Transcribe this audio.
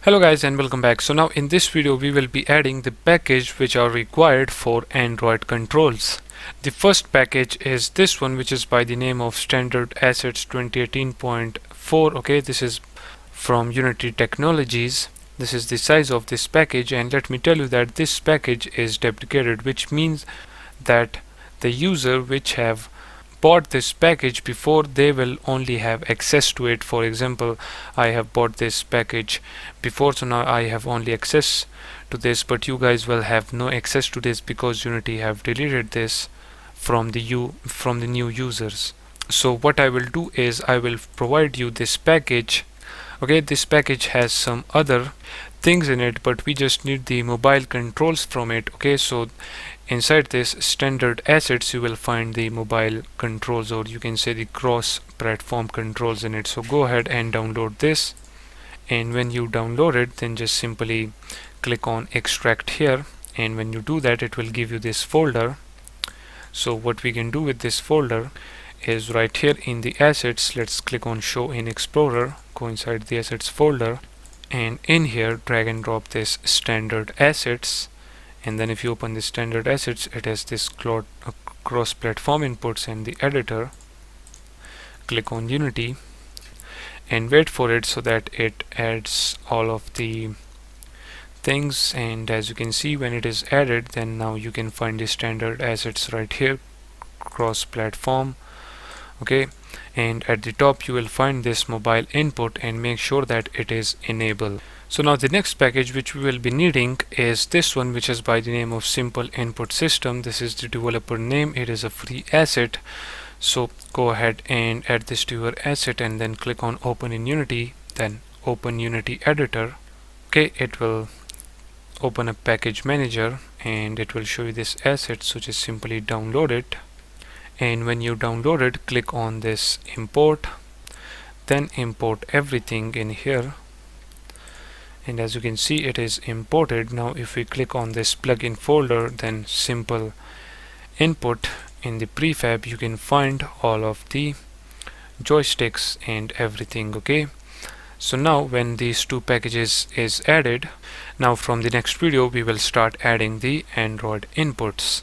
Hello guys and welcome back. So now in this video we will be adding the package which are required for Android controls. The first package is this one, which is by the name of Standard Assets 2018.4. Okay, this is from Unity Technologies. This is the size of this package, and let me tell you that this package is deprecated, which means that the user which have bought this package before, they will only have access to it. For example, I have bought this package before, so now I have only access to this, but you guys will have no access to this because Unity have deleted this from the new users. So what I will do is I will provide you this package. Okay, this package has some other things in it, but we just need the mobile controls from it. Okay, so inside this standard assets you will find the mobile controls, or you can say the cross platform controls in it. So go ahead and download this, and when you download it, then just simply click on extract here, and when you do that, it will give you this folder. So what we can do with this folder is right here in the assets, let's click on show in explorer, go inside the assets folder, and in here drag and drop this standard assets. And then if you open the standard assets, it has this cross platform inputs and the editor. Click on Unity and wait for it so that it adds all of the things, and as you can see, when it is added, then now you can find the standard assets right here, cross platform. Okay, and at the top you will find this mobile input, and make sure that it is enabled. So now the next package which we will be needing is this one, which is by the name of Simple Input System. This is the developer name. It is a free asset. So go ahead and add this to your asset and then click on open in Unity, then open Unity editor. Okay, it will open a package manager and it will show you this asset, so just simply download it. And when you download it, click on this import, then import everything in here, and as you can see, it is imported. Now if we click on this plugin folder, then simple input, in the prefab you can find all of the joysticks and everything. Okay, so now when these two packages is added, now from the next video we will start adding the Android inputs.